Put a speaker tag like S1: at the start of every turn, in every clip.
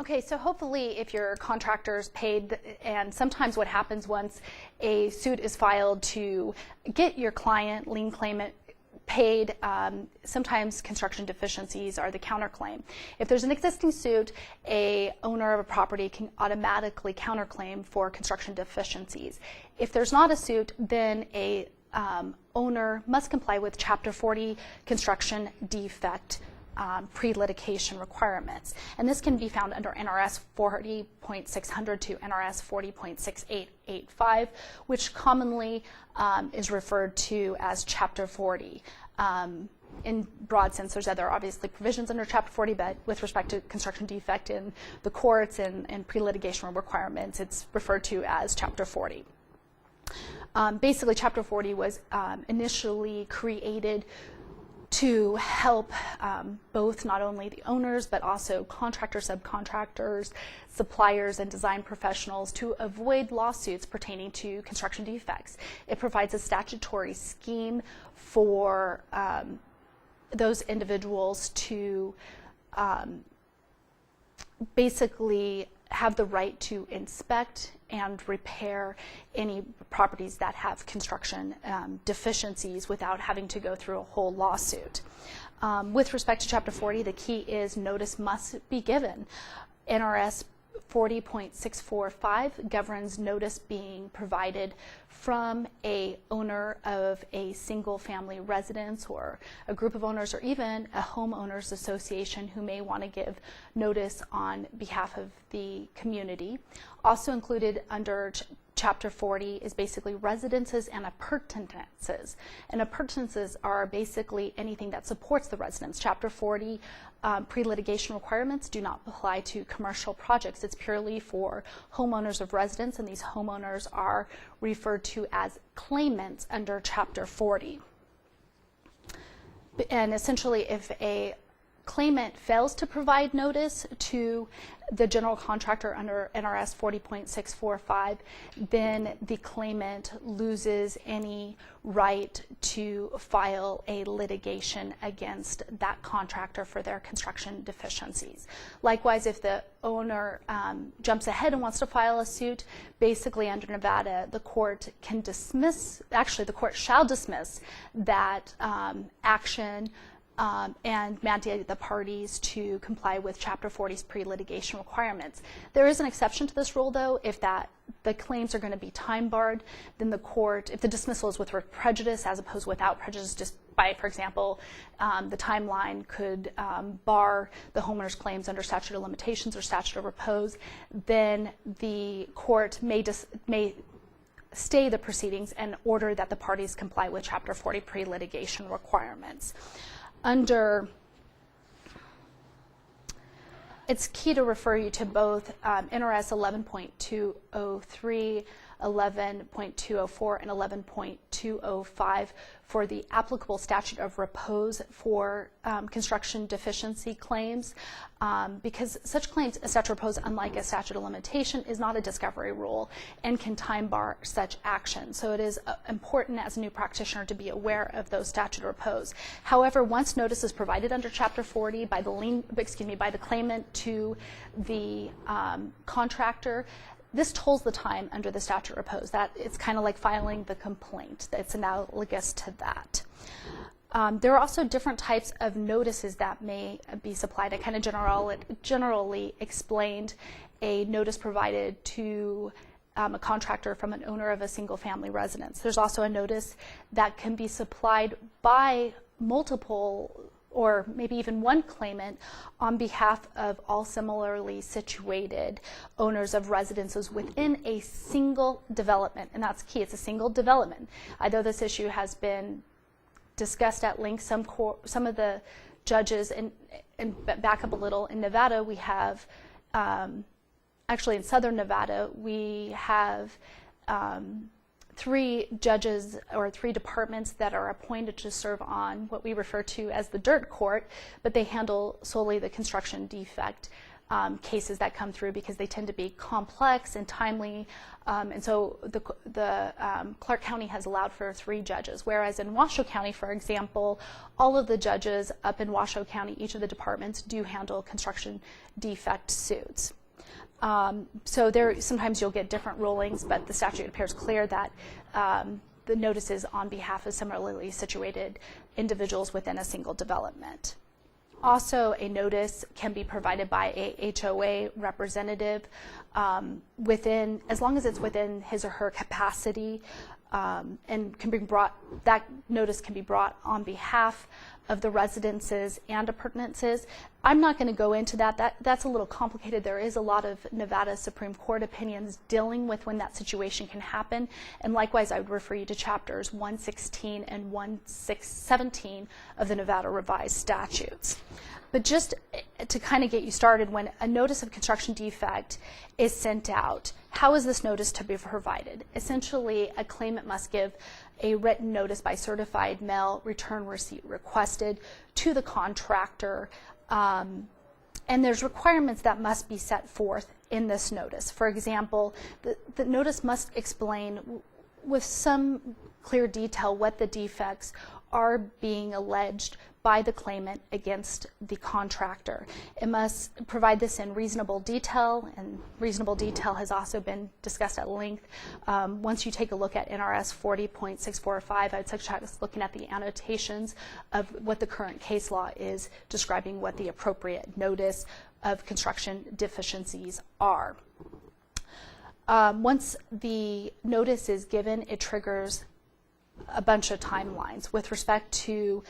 S1: Okay, so hopefully if your contractor's paid, and sometimes what happens once a suit is filed to get your client, lien claimant, paid, sometimes construction deficiencies are the counterclaim. If there's an existing suit, a owner of a property can automatically counterclaim for construction deficiencies. If there's not a suit, then a owner must comply with Chapter 40 construction defect pre-litigation requirements. And this can be found under NRS 40.600 to NRS 40.6885, which commonly is referred to as Chapter 40. In broad sense, there's other obviously provisions under Chapter 40, but with respect to construction defect in the courts and pre-litigation requirements, it's referred to as Chapter 40. Basically, Chapter 40 was initially created to help both not only the owners, but also contractors, subcontractors, suppliers, and design professionals to avoid lawsuits pertaining to construction defects. It provides a statutory scheme for those individuals to basically have the right to inspect and repair any properties that have construction deficiencies without having to go through a whole lawsuit. With respect to Chapter 40, the key is notice must be given. NRS 40.645 governs notice being provided from a owner of a single family residence or a group of owners or even a homeowners association who may want to give notice on behalf of the community. Also included under Chapter 40 is basically residences and appurtenances. And appurtenances are basically anything that supports the residence. Chapter 40 pre-litigation requirements do not apply to commercial projects. It's purely for homeowners of residence, and these homeowners are referred to as claimants under Chapter 40. And essentially, if a claimant fails to provide notice to the general contractor under NRS 40.645, then the claimant loses any right to file a litigation against that contractor for their construction deficiencies. Likewise, if the owner jumps ahead and wants to file a suit, basically under Nevada, the court can dismiss, actually the court shall dismiss that action and mandate the parties to comply with Chapter 40's pre-litigation requirements. There is an exception to this rule, though. If the claims are going to be time barred, then the court, if the dismissal is with prejudice as opposed without prejudice, just by, for example, the timeline could bar the homeowner's claims under statute of limitations or statute of repose, then the court may stay the proceedings and order that the parties comply with Chapter 40 pre-litigation requirements. It's key to refer you to both NRS 11.203, 11.204, and 11.205 for the applicable statute of repose for construction deficiency claims, because such claims, a statute of repose, unlike a statute of limitation, is not a discovery rule and can time bar such action. So it is important as a new practitioner to be aware of those statute of repose. However, once notice is provided under Chapter 40 by the claimant to the contractor, this tolls the time under the statute of repose. That it's kind of like filing the complaint. It's analogous to that. There are also different types of notices that may be supplied. I kind of generally explained a notice provided to a contractor from an owner of a single family residence. There's also a notice that can be supplied by multiple or maybe even one claimant on behalf of all similarly situated owners of residences within a single development. And that's key, it's a single development. Although this issue has been discussed at length, some of the judges, and back up a little, in Nevada we have, actually in Southern Nevada, we have 3 judges or 3 departments that are appointed to serve on what we refer to as the dirt court, but they handle solely the construction defect cases that come through because they tend to be complex and timely. And so the Clark County has allowed for 3 judges, whereas in Washoe County, for example, all of the judges up in Washoe County, each of the departments do handle construction defect suits. So there, sometimes you'll get different rulings, but the statute appears clear that the notice is on behalf of similarly situated individuals within a single development. Also, a notice can be provided by a HOA representative as long as it's within his or her capacity, and can be brought. That notice can be brought on behalf of the residences and appurtenances. I'm not going to go into that. That's a little complicated. There is a lot of Nevada Supreme Court opinions dealing with when that situation can happen. And likewise, I would refer you to chapters 116 and 117 of the Nevada Revised Statutes. But just to kind of get you started, when a notice of construction defect is sent out, how is this notice to be provided? Essentially, a claimant must give a written notice by certified mail, return receipt requested to the contractor, and there's requirements that must be set forth in this notice. For example, the notice must explain with some clear detail what the defects are being alleged by the claimant against the contractor. It must provide this in reasonable detail, and reasonable detail has also been discussed at length. Once you take a look at NRS 40.645, I'd suggest looking at the annotations of what the current case law is describing what the appropriate notice of construction deficiencies are. Once the notice is given, it triggers a bunch of timelines with respect to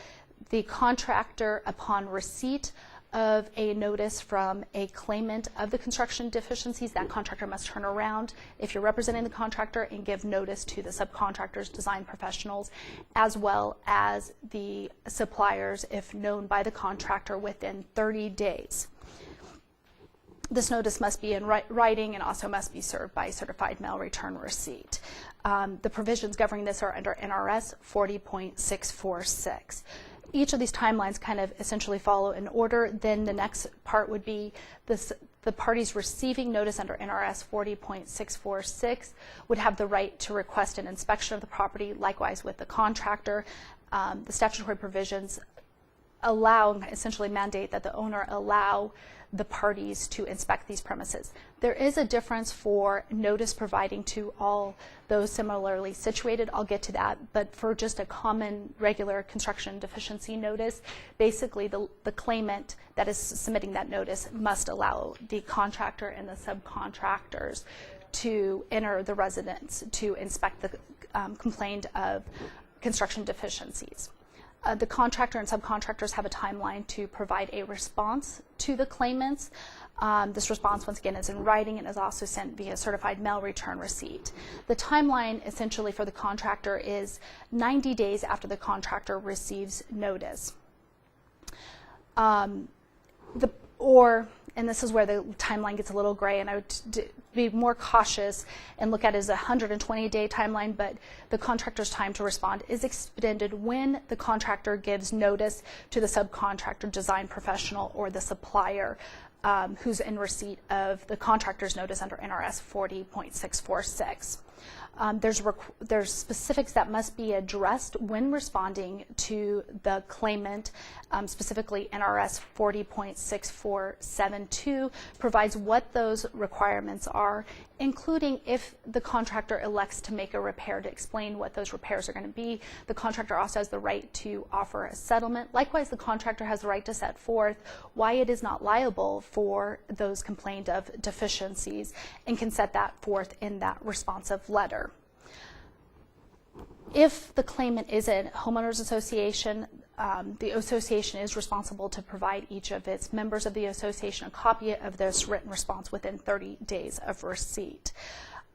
S1: the contractor. Upon receipt of a notice from a claimant of the construction deficiencies, that contractor must turn around, if you're representing the contractor, and give notice to the subcontractors, design professionals, as well as the suppliers if known by the contractor within 30 days. This notice must be in writing and also must be served by certified mail return receipt. The provisions governing this are under NRS 40.646. Each of these timelines kind of essentially follow in order. Then the next part would be the parties receiving notice under NRS 40.646 would have the right to request an inspection of the property, likewise with the contractor. The statutory provisions essentially mandate that the owner allow the parties to inspect these premises. There is a difference for notice providing to all those similarly situated. I'll get to that, but for just a common regular construction deficiency notice, basically the claimant that is submitting that notice must allow the contractor and the subcontractors to enter the residence to inspect the complaint of construction deficiencies. The contractor and subcontractors have a timeline to provide a response to the claimants. This response, once again, is in writing and is also sent via certified mail return receipt. The timeline, essentially, for the contractor is 90 days after the contractor receives notice. And this is where the timeline gets a little gray, and I would be more cautious and look at it as a 120-day timeline, but the contractor's time to respond is extended when the contractor gives notice to the subcontractor, design professional, or the supplier who's in receipt of the contractor's notice under NRS 40.646. There's specifics that must be addressed when responding to the claimant. Specifically, NRS 40.6472 provides what those requirements are, including if the contractor elects to make a repair, to explain what those repairs are going to be. The contractor also has the right to offer a settlement. Likewise, the contractor has the right to set forth why it is not liable for those complained of deficiencies and can set that forth in that responsive letter. If the claimant is a homeowners association, the association is responsible to provide each of its members of the association a copy of this written response within 30 days of receipt.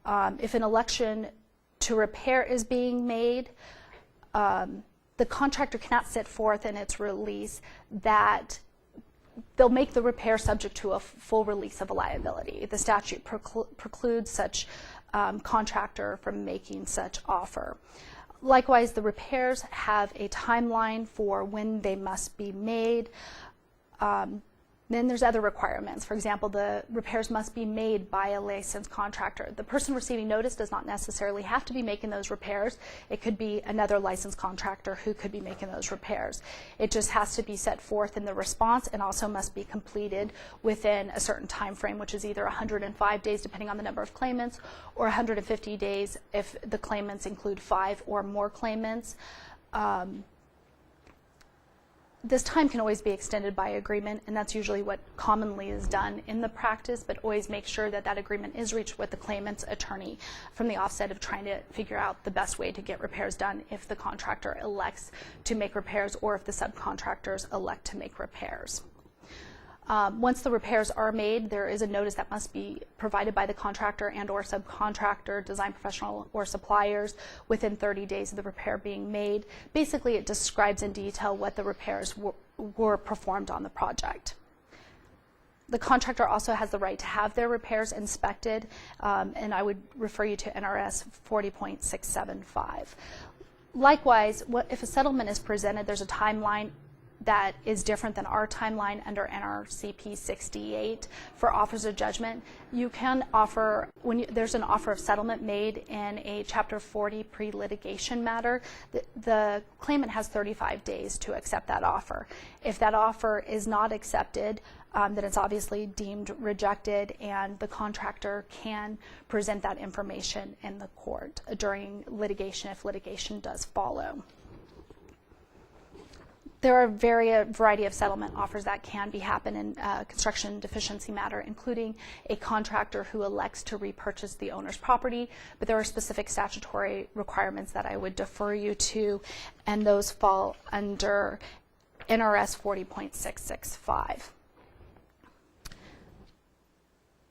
S1: If an election to repair is being made, the contractor cannot set forth in its release that they'll make the repair subject to a full release of a liability. The statute precludes such contractor from making such offer. Likewise, the repairs have a timeline for when they must be made. Then there's other requirements. For example, the repairs must be made by a licensed contractor. The person receiving notice does not necessarily have to be making those repairs. It could be another licensed contractor who could be making those repairs. It just has to be set forth in the response, and also must be completed within a certain time frame, which is either 105 days depending on the number of claimants, or 150 days if the claimants include 5 or more claimants. This time can always be extended by agreement, and that's usually what commonly is done in the practice, but always make sure that that agreement is reached with the claimant's attorney from the offset of trying to figure out the best way to get repairs done if the contractor elects to make repairs or if the subcontractors elect to make repairs. Once the repairs are made, there is a notice that must be provided by the contractor and or subcontractor, design professional, or suppliers within 30 days of the repair being made. Basically, it describes in detail what the repairs were performed on the project. The contractor also has the right to have their repairs inspected, and I would refer you to NRS 40.675. Likewise, if a settlement is presented, there's a timeline that is different than our timeline under NRCP 68 for offers of judgment. You can offer, there's an offer of settlement made in a Chapter 40 pre-litigation matter, the claimant has 35 days to accept that offer. If that offer is not accepted, then it's obviously deemed rejected, and the contractor can present that information in the court during litigation if litigation does follow. There are a variety of settlement offers that can happen in construction deficiency matter, including a contractor who elects to repurchase the owner's property, but there are specific statutory requirements that I would defer you to, and those fall under NRS 40.665.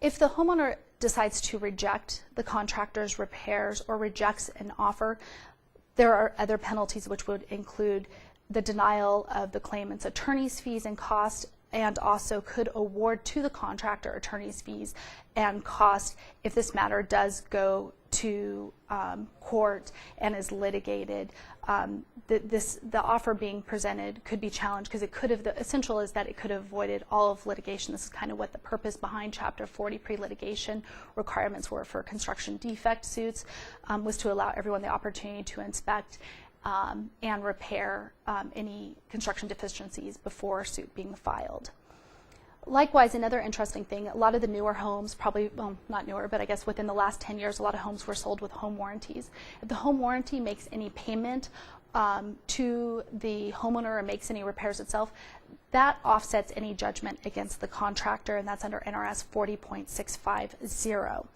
S1: If the homeowner decides to reject the contractor's repairs or rejects an offer, there are other penalties which would include the denial of the claimant's attorney's fees and costs, and also could award to the contractor attorney's fees and costs if this matter does go to court and is litigated. The offer being presented could be challenged because it could have, the essential is that it could have avoided all of litigation. This is kind of what the purpose behind Chapter 40 pre-litigation requirements were for construction defect suits, was to allow everyone the opportunity to inspect and repair any construction deficiencies before a suit being filed. Likewise, another interesting thing, a lot of the newer homes, probably, well, not newer, but I guess within the last 10 years, a lot of homes were sold with home warranties. If the home warranty makes any payment to the homeowner or makes any repairs itself, that offsets any judgment against the contractor, and that's under NRS 40.650.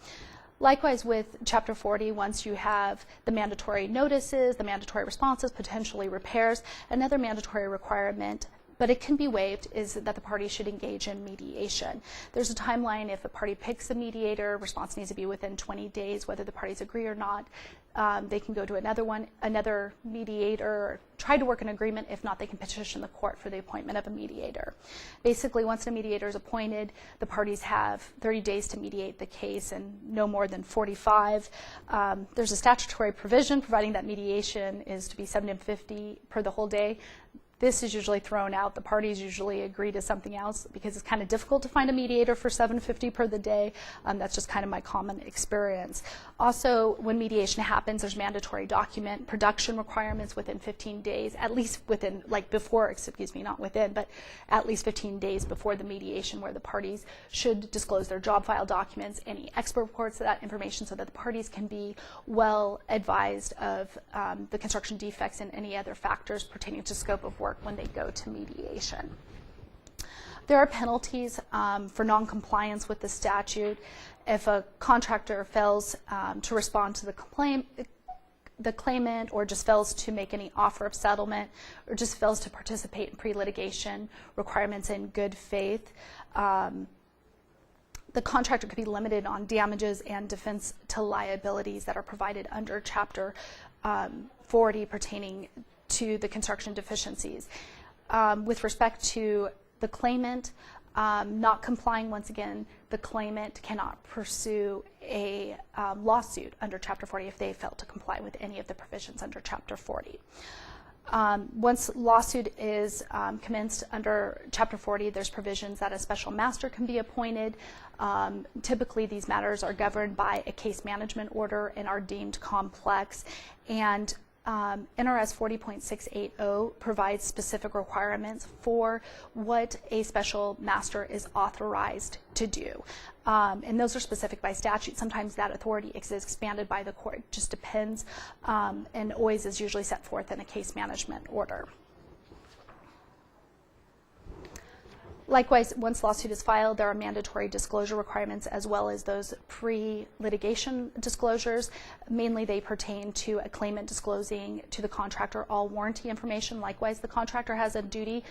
S1: Likewise, with Chapter 40, once you have the mandatory notices, the mandatory responses, potentially repairs, another mandatory requirement, but it can be waived, is that the party should engage in mediation. There's a timeline. If a party picks a mediator, response needs to be within 20 days, whether the parties agree or not. They can go to another mediator, try to work an agreement. If not, they can petition the court for the appointment of a mediator. Basically, once a mediator is appointed, the parties have 30 days to mediate the case and no more than 45. There's a statutory provision providing that mediation is to be $7.50 per the whole day. This is usually thrown out. The parties usually agree to something else because it's kind of difficult to find a mediator for $7.50 per the day. That's just kind of my common experience. Also, when mediation happens, there's mandatory document production requirements within 15 days, at least within, like before, excuse me, not within, but at least 15 days before the mediation, where the parties should disclose their job file documents, any expert reports, that information, so that the parties can be well advised of the construction defects and any other factors pertaining to scope of work when they go to mediation. There are penalties for noncompliance with the statute. If a contractor fails to respond to the claimant, or just fails to make any offer of settlement, or just fails to participate in pre-litigation requirements in good faith, the contractor could be limited on damages and defense to liabilities that are provided under Chapter 40 pertaining to the construction deficiencies. With respect to the claimant not complying, once again, the claimant cannot pursue a lawsuit under Chapter 40 if they fail to comply with any of the provisions under Chapter 40. Once lawsuit is commenced under Chapter 40, there's provisions that a special master can be appointed. Typically, these matters are governed by a case management order and are deemed complex. And NRS 40.680 provides specific requirements for what a special master is authorized to do. And those are specific by statute. Sometimes that authority is expanded by the court. It just depends, and always is usually set forth in a case management order. Likewise, once lawsuit is filed, there are mandatory disclosure requirements as well as those pre-litigation disclosures. Mainly, they pertain to a claimant disclosing to the contractor all warranty information. Likewise, the contractor has a duty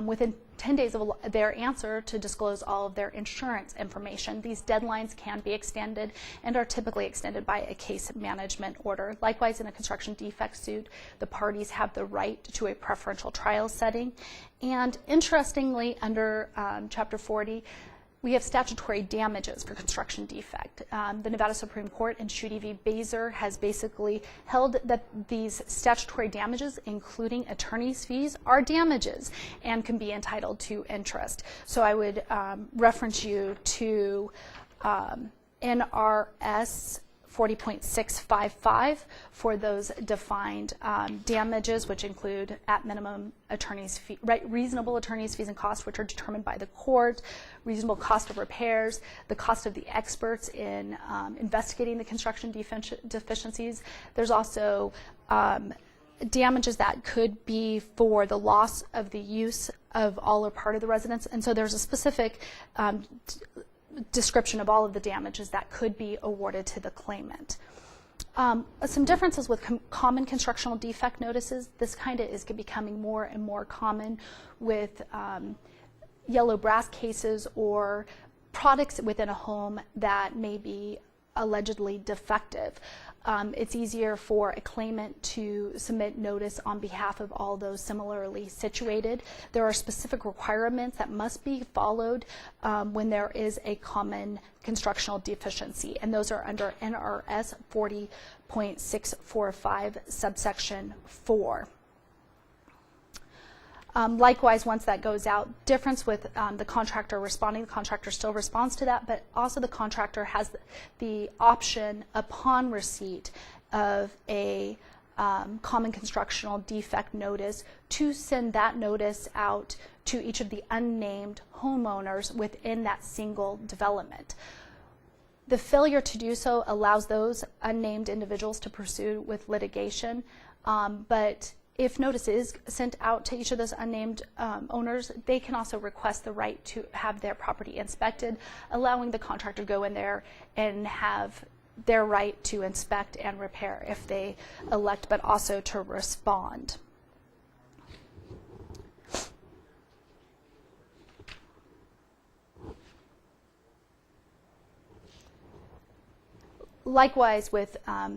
S1: within 10 days of their answer to disclose all of their insurance information. These deadlines can be extended and are typically extended by a case management order. Likewise, in a construction defect suit, the parties have the right to a preferential trial setting. And interestingly, under Chapter 40, we have statutory damages for construction defect. The Nevada Supreme Court in Schuette v. Baser has basically held that these statutory damages, including attorney's fees, are damages and can be entitled to interest. So I would reference you to NRS 40.655 for those defined damages, which include at minimum attorney's fee, reasonable attorney's fees and costs, which are determined by the court, reasonable cost of repairs, the cost of the experts in investigating the construction deficiencies. There's also damages that could be for the loss of the use of all or part of the residence, and so there's a specific description of all of the damages that could be awarded to the claimant. Some differences with common constructional defect notices. This kind of is becoming more and more common with yellow brass cases or products within a home that may be allegedly defective. It's easier for a claimant to submit notice on behalf of all those similarly situated. There are specific requirements that must be followed when there is a common constructional deficiency, and those are under NRS 40.645 subsection 4. Likewise, once that goes out, difference with the contractor responding, the contractor still responds to that, but also the contractor has the option upon receipt of a common constructional defect notice to send that notice out to each of the unnamed homeowners within that single development. The failure to do so allows those unnamed individuals to pursue with litigation, but if notice is sent out to each of those unnamed owners, they can also request the right to have their property inspected, allowing the contractor to go in there and have their right to inspect and repair if they elect, but also to respond. Likewise, with a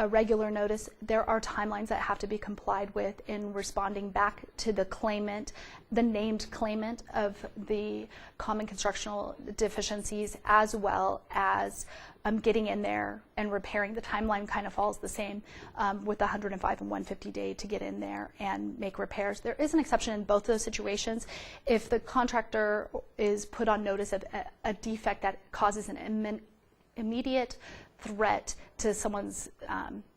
S1: regular notice, there are timelines that have to be complied with in responding back to the claimant, the named claimant of the common constructional deficiencies, as well as getting in there and repairing. The timeline kind of falls the same with the 105 and 150 day to get in there and make repairs. There is an exception in both those situations. If the contractor is put on notice of a defect that causes an immediate threat to someone's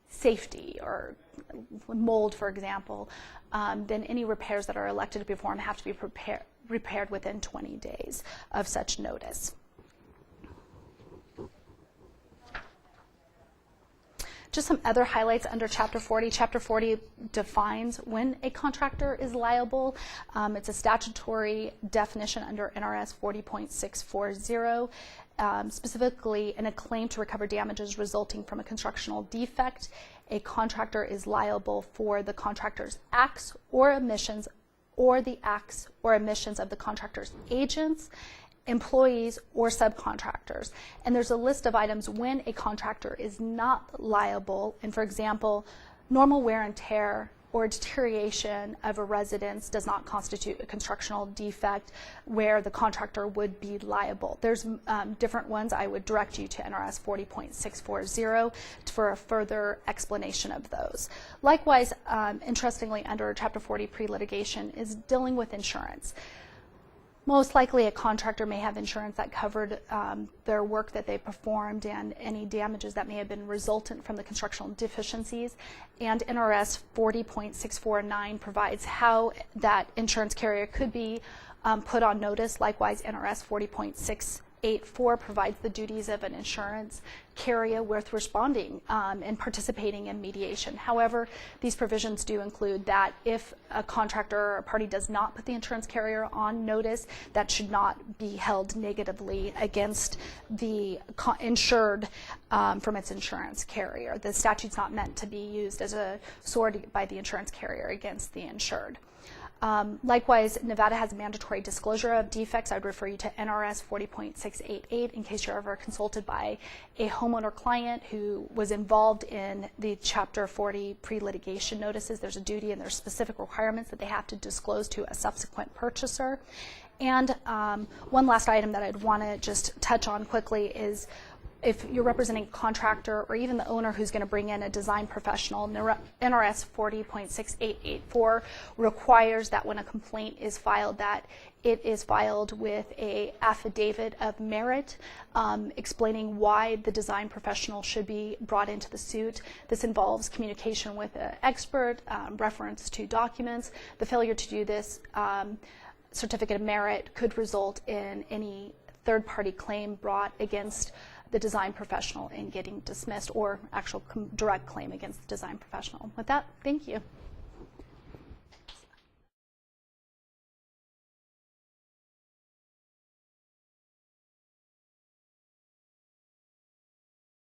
S1: safety, or mold, for example, then any repairs that are elected to perform have to be repaired within 20 days of such notice. Just some other highlights under Chapter 40. Chapter 40 defines when a contractor is liable. It's a statutory definition under NRS 40.640. Specifically, in a claim to recover damages resulting from a constructional defect, a contractor is liable for the contractor's acts or omissions, or the acts or omissions of the contractor's agents, employees, or subcontractors. And there's a list of items when a contractor is not liable, and for example, normal wear and tear or deterioration of a residence does not constitute a constructional defect where the contractor would be liable. There's different ones. I would direct you to NRS 40.640 for a further explanation of those. Likewise, interestingly, under Chapter 40 pre-litigation is dealing with insurance. Most likely a contractor may have insurance that covered their work that they performed and any damages that may have been resultant from the constructional deficiencies. And NRS 40.649 provides how that insurance carrier could be put on notice. Likewise, NRS 40.684 provides the duties of an insurance carrier with responding and participating in mediation. However, these provisions do include that if a contractor or a party does not put the insurance carrier on notice, that should not be held negatively against the insured from its insurance carrier. The statute's not meant to be used as a sword by the insurance carrier against the insured. Likewise, Nevada has mandatory disclosure of defects. I would refer you to NRS 40.688 in case you're ever consulted by a homeowner client who was involved in the Chapter 40 pre-litigation notices. There's a duty and there's specific requirements that they have to disclose to a subsequent purchaser. And one last item that I'd want to just touch on quickly is if you're representing a contractor or even the owner who's going to bring in a design professional, NRS 40.6884 requires that when a complaint is filed that it is filed with an affidavit of merit explaining why the design professional should be brought into the suit. This involves communication with an expert, reference to documents. The failure to do this certificate of merit could result in any third-party claim brought against the design professional in getting dismissed or actual direct claim against the design professional. With that, thank you.